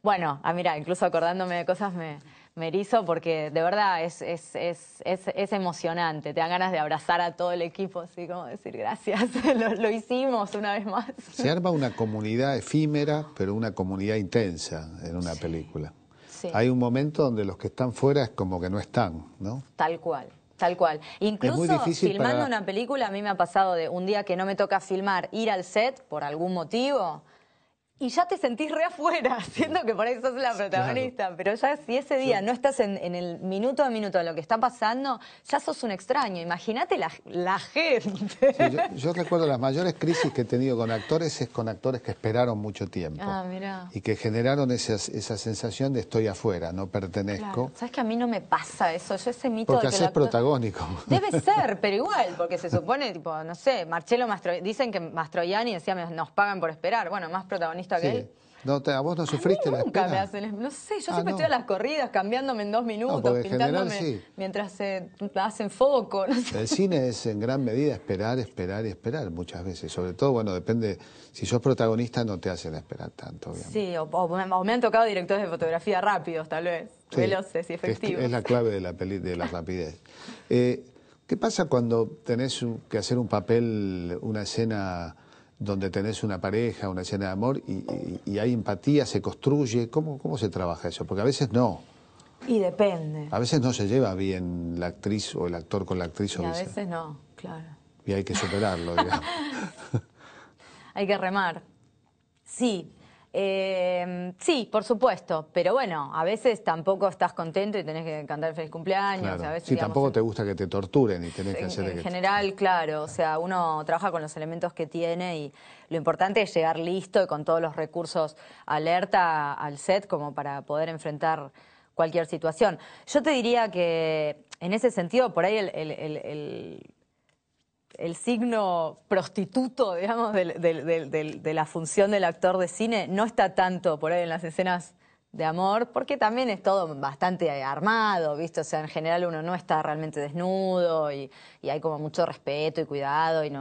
Bueno, mira, incluso acordándome de cosas me erizo porque de verdad es emocionante. Te dan ganas de abrazar a todo el equipo, así como decir gracias, lo hicimos una vez más. Se arma una comunidad efímera, pero una comunidad intensa en una película. Sí. Hay un momento donde los que están fuera es como que no están, ¿no? Tal cual. Tal cual. Incluso filmando una película, a mí me ha pasado de un día que no me toca filmar, ir al set por algún motivo y ya te sentís re afuera, siendo que por ahí sos la protagonista. Claro. Pero ya si ese día no estás en el minuto a minuto de lo que está pasando, ya sos un extraño. Imagínate la gente. Sí, yo recuerdo las mayores crisis que he tenido con actores es con actores que esperaron mucho tiempo. Mirá. Y que generaron esa sensación de estoy afuera, no pertenezco. Claro. ¿Sabes que a mí no me pasa eso? Yo ese mito porque de que haces protagónico. Debe ser, pero igual, porque se supone, tipo, no sé, Marcello Mastroianni, dicen que Mastroianni decía, nos pagan por esperar. Bueno, más protagonista que él. No, ¿a vos no sufriste la espera? Nunca me hacen, no sé, yo siempre estoy a las corridas, cambiándome en 2 minutos, pintándome general, mientras se hacen foco. No sé. El cine es en gran medida esperar y esperar muchas veces. Sobre todo, bueno, depende, si sos protagonista no te hacen esperar tanto, obviamente. Sí, o me han tocado directores de fotografía rápidos, tal vez, veloces y efectivos. Es la clave de la rapidez. ¿Qué pasa cuando tenés que hacer un papel, una escena donde tenés una pareja, una escena de amor y hay empatía, se construye? ¿Cómo se trabaja eso? Porque a veces no. Y depende. A veces no se lleva bien la actriz o el actor con la actriz. Y a veces no, claro. Y hay que superarlo, digamos. Hay que remar. Sí. Sí, por supuesto, pero bueno, a veces tampoco estás contento y tenés que cantar el feliz cumpleaños. Claro. A veces, sí, digamos, tampoco te gusta que te torturen y tenés que hacer... En general, claro, o sea, uno trabaja con los elementos que tiene y lo importante es llegar listo y con todos los recursos alerta al set como para poder enfrentar cualquier situación. Yo te diría que en ese sentido, por ahí el signo prostituto, digamos, de la función del actor de cine no está tanto por ahí en las escenas de amor, porque también es todo bastante armado, ¿viste? O sea, en general uno no está realmente desnudo y hay como mucho respeto y cuidado y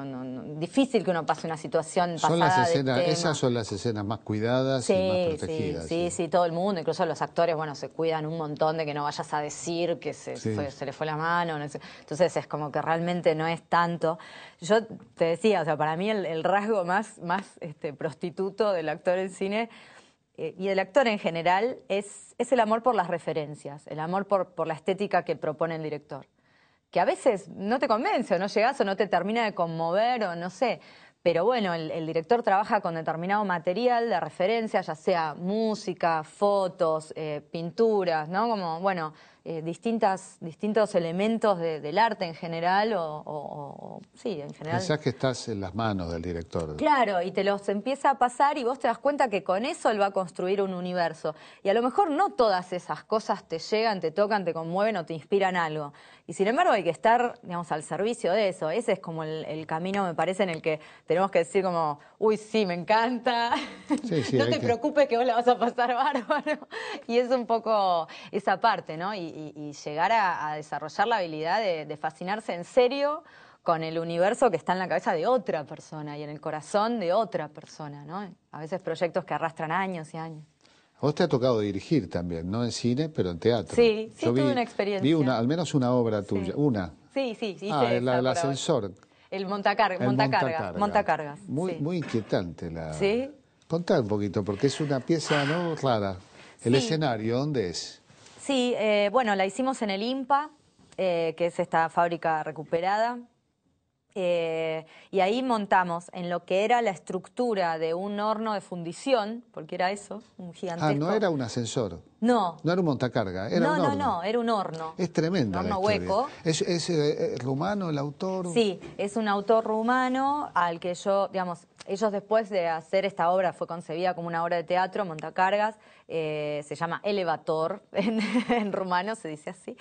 difícil que uno pase una situación pasada de tema. Esas son las escenas más cuidadas y más protegidas. Sí, todo el mundo, incluso los actores, bueno, se cuidan un montón de que no vayas a decir que se le fue la mano. No sé. Entonces es como que realmente no es tanto. Yo te decía, o sea, para mí el rasgo más prostituto del actor en cine y del actor en general es el amor por las referencias, el amor por la estética que propone el director. Que a veces no te convence o no llegás o no te termina de conmover o no sé. Pero bueno, el director trabaja con determinado material de referencia, ya sea música, fotos, pinturas, ¿no? Como, bueno, distintos elementos del arte en general sí, en general. Pensás que estás en las manos del director. Claro, y te los empieza a pasar y vos te das cuenta que con eso él va a construir un universo. Y a lo mejor no todas esas cosas te llegan, te tocan, te conmueven o te inspiran algo. Y sin embargo hay que estar, digamos, al servicio de eso. Ese es como el camino, me parece, en el que tenemos que decir como, uy, sí, me encanta, sí, no te preocupes que vos la vas a pasar bárbaro. Y es un poco esa parte, ¿no? Y llegar a desarrollar la habilidad de fascinarse en serio con el universo que está en la cabeza de otra persona y en el corazón de otra persona, ¿no? A veces proyectos que arrastran años y años. A vos te ha tocado dirigir también, no en cine, pero en teatro. Sí, sí, tuve una experiencia. Vi al menos una obra tuya, una. Sí, hice la del ascensor. El montacargas. Muy inquietante ¿Sí? Contá un poquito, porque es una pieza, ¿no?, rara. El escenario, ¿dónde es? Sí, bueno, la hicimos en el IMPA, que es esta fábrica recuperada. Y ahí montamos en lo que era la estructura de un horno de fundición, porque era eso, un gigantesco. Ah, no era un ascensor. No. No era un montacarga, era un horno. No, era un horno. Es tremenda un horno la historia. hueco. ¿Es rumano el autor? Sí, es un autor rumano al que yo, digamos, ellos después de hacer esta obra, fue concebida como una obra de teatro, Montacargas, se llama Elevator, en rumano se dice así.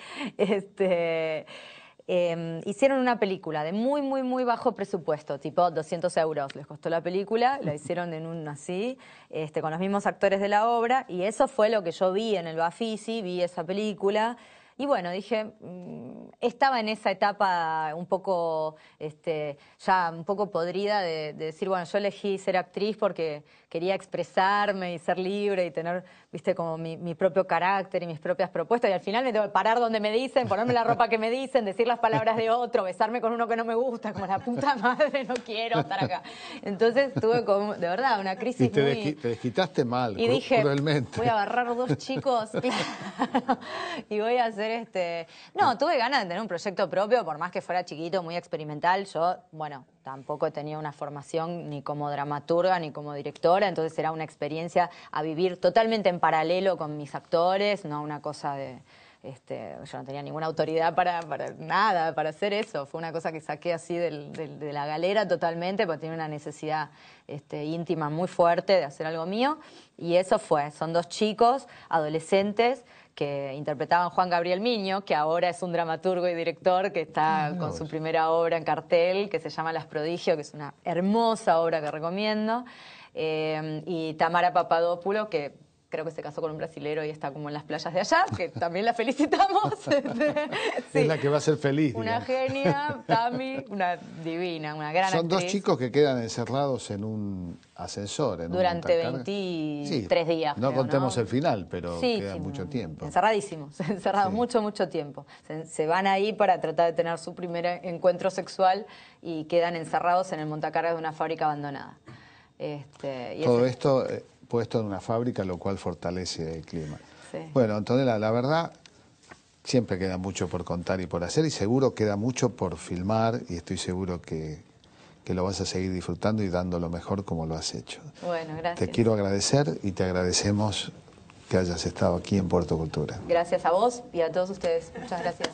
Hicieron una película de muy bajo presupuesto, tipo 200 euros les costó la película, la hicieron en un así, con los mismos actores de la obra, y eso fue lo que yo vi en el Bafisi, vi esa película. Y bueno, dije, estaba en esa etapa un poco, ya un poco podrida de decir, bueno, yo elegí ser actriz porque quería expresarme y ser libre y tener, viste, como mi propio carácter y mis propias propuestas. Y al final me tengo que parar donde me dicen, ponerme la ropa que me dicen, decir las palabras de otro, besarme con uno que no me gusta, como la puta madre, no quiero estar acá. Entonces tuve como, de verdad, una crisis te desquitaste mal, y dije, cruelmente. Voy a agarrar 2 chicos y voy a hacer No, tuve ganas de tener un proyecto propio, por más que fuera chiquito, muy experimental. Yo, bueno, tampoco tenía una formación ni como dramaturga ni como directora, entonces era una experiencia a vivir totalmente en paralelo con mis actores, no una cosa de... yo no tenía ninguna autoridad para nada, para hacer eso. Fue una cosa que saqué así de la galera totalmente, porque tenía una necesidad íntima muy fuerte de hacer algo mío. Y eso son 2 chicos, adolescentes, que interpretaban Juan Gabriel Miño, que ahora es un dramaturgo y director que está con su primera obra en cartel, que se llama Las Prodigio, que es una hermosa obra que recomiendo. Y Tamara Papadopoulos, que creo que se casó con un brasilero y está como en las playas de allá, que también la felicitamos. Sí. Es la que va a ser feliz. Una genia, Tami, una divina, una gran actriz. Son 2 chicos que quedan encerrados en un ascensor. Durante 23 días. No creo, contemos ¿no? el final, pero queda mucho tiempo. Encerradísimos, mucho tiempo. Se van ahí para tratar de tener su primer encuentro sexual y quedan encerrados en el montacargas de una fábrica abandonada. Todo esto... puesto en una fábrica, lo cual fortalece el clima. Sí. Bueno, Antonella, la verdad, siempre queda mucho por contar y por hacer, y seguro queda mucho por filmar, y estoy seguro que lo vas a seguir disfrutando y dando lo mejor como lo has hecho. Bueno, gracias. Te quiero agradecer y te agradecemos que hayas estado aquí en Puerto Cultura. Gracias a vos y a todos ustedes. Muchas gracias.